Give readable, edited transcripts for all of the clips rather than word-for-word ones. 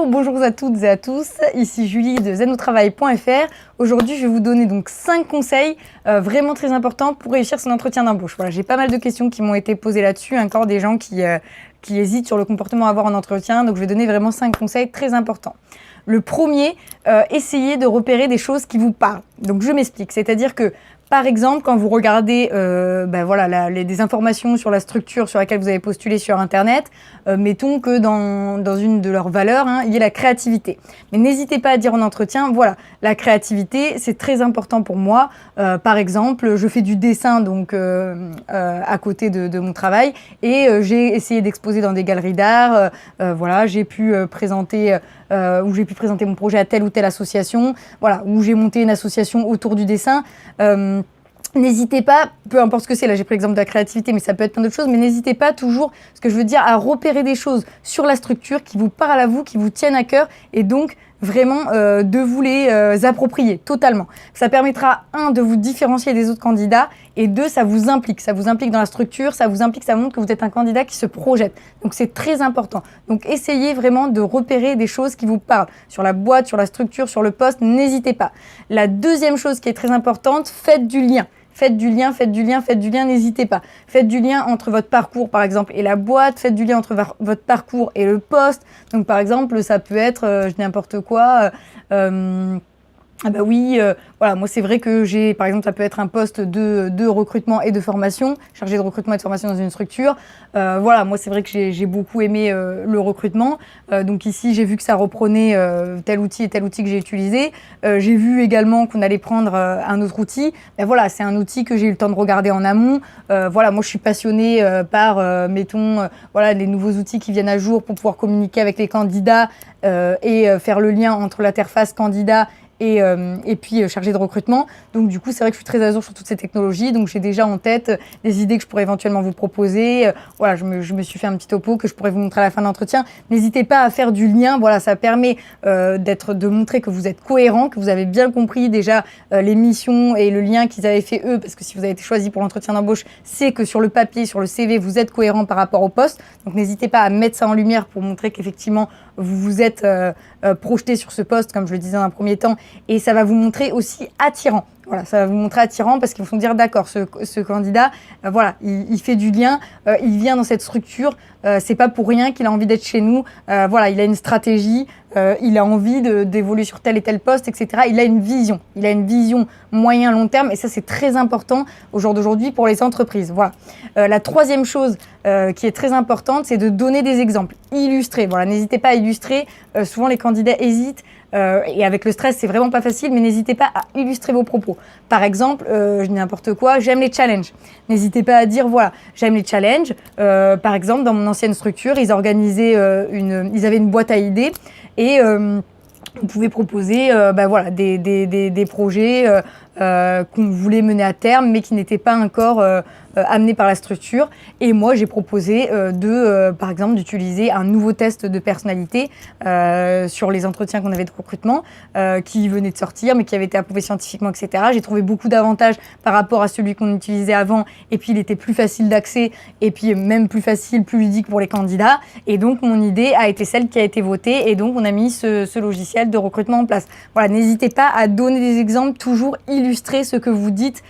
Bonjour à toutes et à tous, ici Julie de zenotravail.fr. Aujourd'hui, je vais vous donner donc 5 conseils vraiment très importants pour réussir son entretien d'embauche. Voilà, j'ai pas mal de questions qui m'ont été posées là-dessus, encore des gens qui hésitent sur le comportement à avoir en entretien, donc je vais donner vraiment 5 conseils très importants. Le premier, essayez de repérer des choses qui vous parlent. Donc je m'explique, c'est-à-dire que par exemple, quand vous regardez des informations sur la structure sur laquelle vous avez postulé sur Internet, mettons que dans une de leurs valeurs, il y a la créativité. Mais n'hésitez pas à dire en entretien, voilà, la créativité, c'est très important pour moi. Par exemple, je fais du dessin donc à côté de mon travail et j'ai essayé d'exposer dans des galeries d'art. J'ai pu présenter mon projet à telle ou telle association, voilà, où j'ai monté une association autour du dessin. N'hésitez pas, peu importe ce que c'est, là j'ai pris l'exemple de la créativité, mais ça peut être plein d'autres choses, mais n'hésitez pas toujours, ce que je veux dire, à repérer des choses sur la structure qui vous parlent à vous, qui vous tiennent à cœur, et donc vraiment de vous les approprier totalement. Ça permettra, 1, de vous différencier des autres candidats, et 2, ça vous implique dans la structure, ça montre que vous êtes un candidat qui se projette. Donc c'est très important. Donc essayez vraiment de repérer des choses qui vous parlent, sur la boîte, sur la structure, sur le poste, n'hésitez pas. La deuxième chose qui est très importante, faites du lien. Faites du lien, n'hésitez pas. Faites du lien entre votre parcours, par exemple, et la boîte. Faites du lien entre votre parcours et le poste. Donc, par exemple, ça peut être n'importe quoi. Moi c'est vrai que j'ai, par exemple, ça peut être un poste de recrutement et de formation, chargé de recrutement et de formation dans une structure. Moi c'est vrai que j'ai beaucoup aimé le recrutement. Donc ici j'ai vu que ça reprenait tel outil et tel outil que j'ai utilisé. J'ai vu également qu'on allait prendre un autre outil. C'est un outil que j'ai eu le temps de regarder en amont. Moi je suis passionnée par, les nouveaux outils qui viennent à jour pour pouvoir communiquer avec les candidats et faire le lien entre l'interface candidat et puis chargé de recrutement. Donc du coup, c'est vrai que je suis très à jour sur toutes ces technologies. Donc j'ai déjà en tête des idées que je pourrais éventuellement vous proposer. Je me suis fait un petit topo que je pourrais vous montrer à la fin de l'entretien. N'hésitez pas à faire du lien. Voilà, ça permet de montrer que vous êtes cohérent, que vous avez bien compris déjà les missions et le lien qu'ils avaient fait eux. Parce que si vous avez été choisi pour l'entretien d'embauche, c'est que sur le papier, sur le CV, vous êtes cohérent par rapport au poste. Donc n'hésitez pas à mettre ça en lumière pour montrer qu'effectivement, vous vous êtes projeté sur ce poste, comme je le disais dans un premier temps, et ça va vous montrer aussi attirant. Voilà, ça va vous montrer attirant parce qu'ils vont dire d'accord, ce candidat, il fait du lien, il vient dans cette structure, c'est pas pour rien qu'il a envie d'être chez nous, il a une stratégie, il a envie d'évoluer sur tel et tel poste, etc. Il a une vision moyen-long terme et ça c'est très important au jour d'aujourd'hui pour les entreprises. Voilà. La troisième chose qui est très importante, c'est de donner des exemples, illustrer. Voilà, n'hésitez pas à illustrer. Souvent les candidats hésitent. Et avec le stress, c'est vraiment pas facile, mais n'hésitez pas à illustrer vos propos. Par exemple, je dis n'importe quoi, j'aime les challenges. N'hésitez pas à dire, voilà, j'aime les challenges. Par exemple, dans mon ancienne structure, ils avaient une boîte à idées et vous pouvez proposer des projets qu'on voulait mener à terme, mais qui n'étaient pas encore amenés par la structure. Et moi, j'ai proposé par exemple, d'utiliser un nouveau test de personnalité sur les entretiens qu'on avait de recrutement, qui venait de sortir, mais qui avait été approuvé scientifiquement, etc. J'ai trouvé beaucoup d'avantages par rapport à celui qu'on utilisait avant, et puis il était plus facile d'accès, et puis même plus facile, plus ludique pour les candidats. Et donc, mon idée a été celle qui a été votée, et donc on a mis ce logiciel de recrutement en place. Voilà, n'hésitez pas à donner des exemples, toujours illustrer ce que vous dites,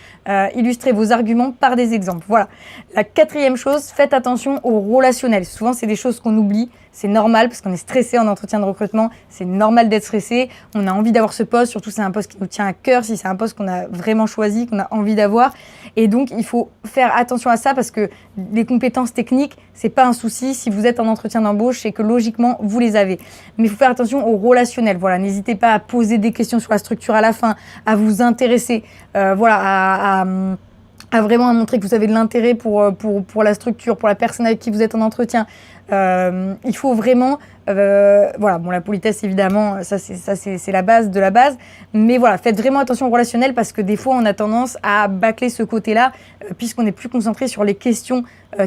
illustrer vos arguments par des exemples. Voilà. La quatrième chose, faites attention au relationnel. Souvent, c'est des choses qu'on oublie. C'est normal parce qu'on est stressé en entretien de recrutement. C'est normal d'être stressé. On a envie d'avoir ce poste, surtout si c'est un poste qui nous tient à cœur, si c'est un poste qu'on a vraiment choisi, qu'on a envie d'avoir. Et donc, il faut faire attention à ça parce que les compétences techniques, c'est pas un souci si vous êtes en entretien d'embauche et que logiquement, vous les avez. Mais il faut faire attention au relationnel. Voilà, n'hésitez pas à poser des questions sur la structure à la fin, à vous intéresser, à vraiment montrer que vous avez de l'intérêt pour la structure, pour la personne avec qui vous êtes en entretien. Il faut vraiment, la politesse évidemment, ça c'est la base de la base, mais voilà, faites vraiment attention au relationnel parce que des fois on a tendance à bâcler ce côté-là puisqu'on est plus concentré sur les questions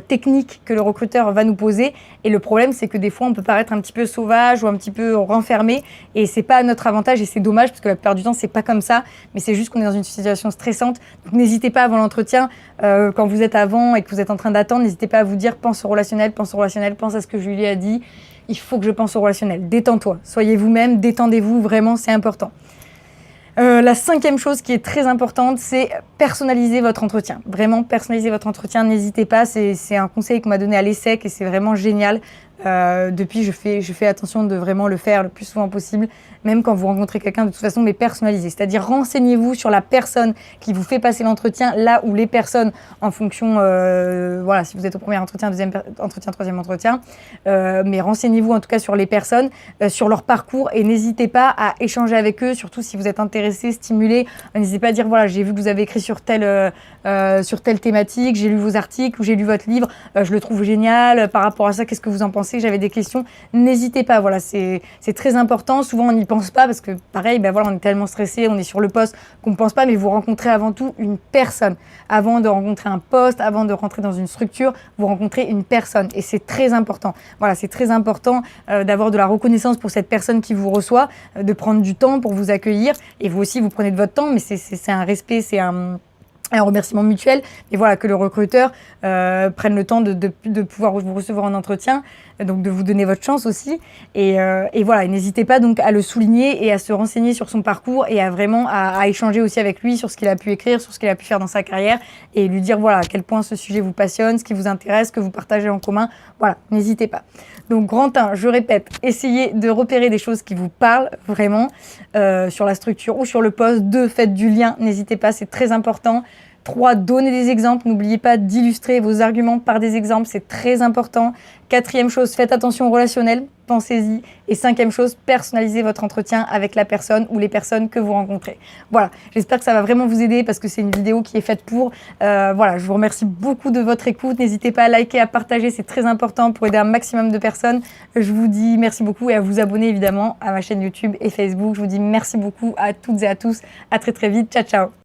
techniques que le recruteur va nous poser et le problème c'est que des fois on peut paraître un petit peu sauvage ou un petit peu renfermé et c'est pas à notre avantage et c'est dommage parce que la plupart du temps c'est pas comme ça, mais c'est juste qu'on est dans une situation stressante, donc n'hésitez pas avant l'entretien, quand vous êtes avant et que vous êtes en train d'attendre, n'hésitez pas à vous dire pense au relationnel, pense à ce que Julie a dit. il faut que je pense au relationnel. Détends-toi, soyez vous-même, détendez-vous, vraiment, c'est important. La 5e chose qui est très importante, c'est personnaliser votre entretien. Vraiment, personnaliser votre entretien, n'hésitez pas. C'est un conseil qu'on m'a donné à l'ESSEC et c'est vraiment génial. Depuis, je fais attention de vraiment le faire le plus souvent possible, même quand vous rencontrez quelqu'un, de toute façon, mais personnalisé. C'est-à-dire, renseignez-vous sur la personne qui vous fait passer l'entretien, là où les personnes, en fonction, voilà, si vous êtes au premier entretien, deuxième entretien, troisième entretien, mais renseignez-vous en tout cas sur les personnes, sur leur parcours, et n'hésitez pas à échanger avec eux, surtout si vous êtes intéressé, stimulé. N'hésitez pas à dire, voilà, j'ai vu que vous avez écrit sur telle thématique, j'ai lu vos articles ou j'ai lu votre livre, je le trouve génial, par rapport à ça, qu'est-ce que vous en pensez? J'avais des questions, n'hésitez pas, voilà, c'est très important. Souvent on n'y pense pas parce que pareil, ben voilà, on est tellement stressé, on est sur le poste qu'on ne pense pas, mais vous rencontrez avant tout une personne. Avant de rencontrer un poste, avant de rentrer dans une structure, vous rencontrez une personne et c'est très important. Voilà, c'est très important d'avoir de la reconnaissance pour cette personne qui vous reçoit, de prendre du temps pour vous accueillir, et vous aussi vous prenez de votre temps, mais c'est un respect, c'est un remerciement mutuel, et voilà, que le recruteur prenne le temps de pouvoir vous recevoir en entretien, donc de vous donner votre chance aussi, et voilà, et n'hésitez pas donc à le souligner et à se renseigner sur son parcours et à vraiment à échanger aussi avec lui sur ce qu'il a pu écrire, sur ce qu'il a pu faire dans sa carrière, et lui dire voilà à quel point ce sujet vous passionne, ce qui vous intéresse, ce que vous partagez en commun, voilà, n'hésitez pas. Donc grand 1, je répète, essayez de repérer des choses qui vous parlent vraiment sur la structure ou sur le poste. 2, faites du lien, n'hésitez pas, c'est très important. 3, donnez des exemples, n'oubliez pas d'illustrer vos arguments par des exemples, c'est très important. 4e chose, faites attention au relationnel, pensez-y. Et 5e chose, personnalisez votre entretien avec la personne ou les personnes que vous rencontrez. Voilà, j'espère que ça va vraiment vous aider parce que c'est une vidéo qui est faite pour. Voilà, je vous remercie beaucoup de votre écoute. N'hésitez pas à liker, à partager, c'est très important pour aider un maximum de personnes. Je vous dis merci beaucoup et à vous abonner évidemment à ma chaîne YouTube et Facebook. Je vous dis merci beaucoup à toutes et à tous. À très très vite. Ciao, ciao.